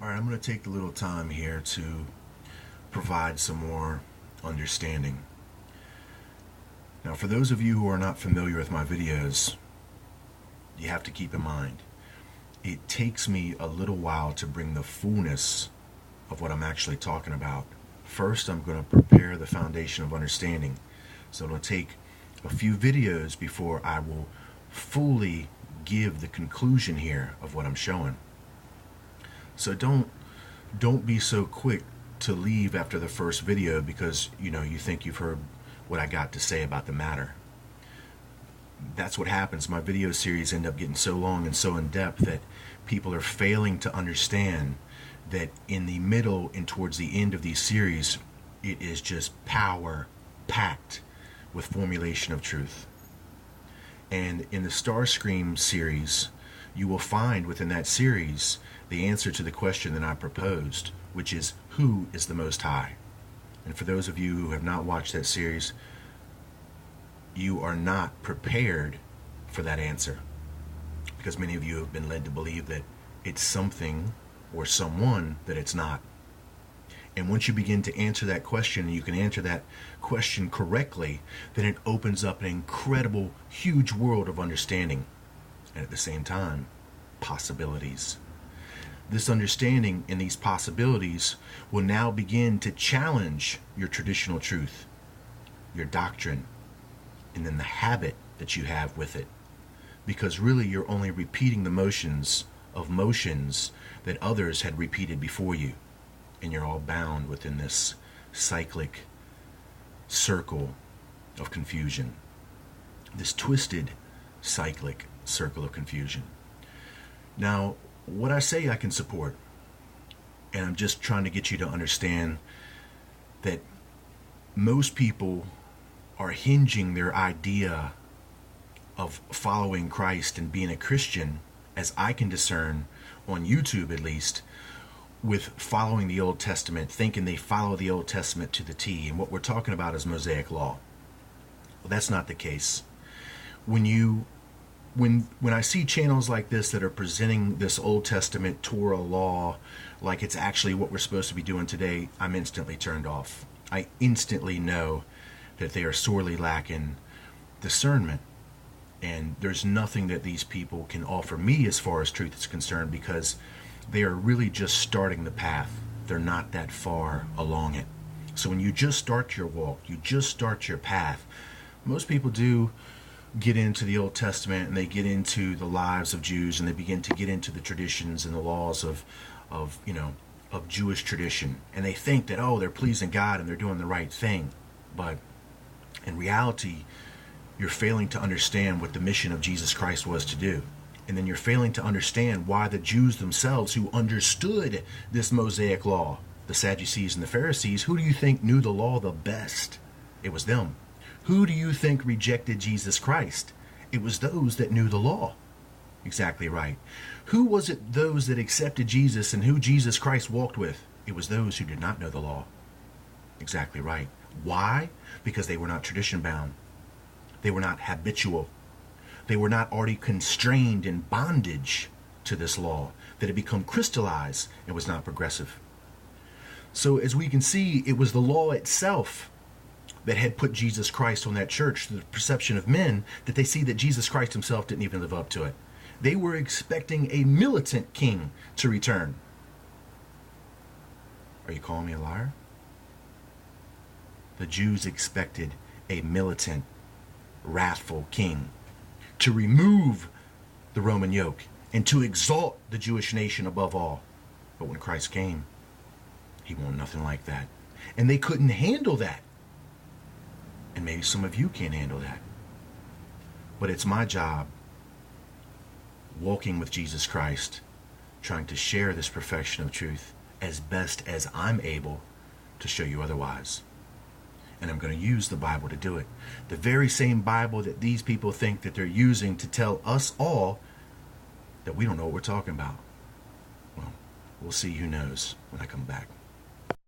All right, I'm going to take a little time here to provide some more understanding. Now, for those of you who are not familiar with my videos, you have to keep in mind, it takes me a little while to bring the fullness of what I'm actually talking about. First, I'm going to prepare the foundation of understanding. So it'll take a few videos before I will fully give the conclusion here of what I'm showing. So don't be so quick to leave after the first video because you think you've heard what I got to say about the matter. That's what happens. My video series end up getting so long and so in depth that people are failing to understand that in the middle and towards the end of these series, it is just power packed with formulation of truth. And in the Starscream series, you will find within that series the answer to the question that I proposed, which is, who is the Most High? And for those of you who have not watched that series, you are not prepared for that answer, because many of you have been led to believe that it's something or someone that it's not. And once you begin to answer that question, and you can answer that question correctly, then it opens up an incredible, huge world of understanding. And at the same time, possibilities. This understanding and these possibilities will now begin to challenge your traditional truth, your doctrine, and then the habit that you have with it. Because really you're only repeating the motions that others had repeated before you. And you're all bound within this cyclic circle of confusion. This twisted cyclic circle of confusion. Now, what I say I can support, and I'm just trying to get you to understand that most people are hinging their idea of following Christ and being a Christian, as I can discern on YouTube at least, with following the Old Testament, thinking they follow the Old Testament to the T, and what we're talking about is Mosaic law. Well, that's not the case. When I see channels like this that are presenting this Old Testament Torah law like it's actually what we're supposed to be doing today, I'm instantly turned off. I instantly know that they are sorely lacking discernment. And there's nothing that these people can offer me as far as truth is concerned, because they are really just starting the path. They're not that far along it. So when you just start your walk, you just start your path, most people do get into the Old Testament and they get into the lives of Jews, and they begin to get into the traditions and the laws of Jewish tradition. And they think that, they're pleasing God and they're doing the right thing. But in reality, you're failing to understand what the mission of Jesus Christ was to do. And then you're failing to understand why the Jews themselves, who understood this Mosaic law, the Sadducees and the Pharisees, who do you think knew the law the best? It was them. Who do you think rejected Jesus Christ? It was those that knew the law. Exactly right. Who was it those that accepted Jesus and who Jesus Christ walked with? It was those who did not know the law. Exactly right. Why? Because they were not tradition bound. They were not habitual. They were not already constrained in bondage to this law that had become crystallized and was not progressive. So as we can see, it was the law itself that had put Jesus Christ on that church to the perception of men, that they see that Jesus Christ himself didn't even live up to it. They were expecting a militant king to return. Are you calling me a liar? The Jews expected a militant, wrathful king to remove the Roman yoke and to exalt the Jewish nation above all. But when Christ came, he wanted nothing like that. And they couldn't handle that. And maybe some of you can't handle that. But it's my job, walking with Jesus Christ, trying to share this perfection of truth as best as I'm able to show you otherwise. And I'm going to use the Bible to do it. The very same Bible that these people think that they're using to tell us all that we don't know what we're talking about. Well, we'll see who knows when I come back.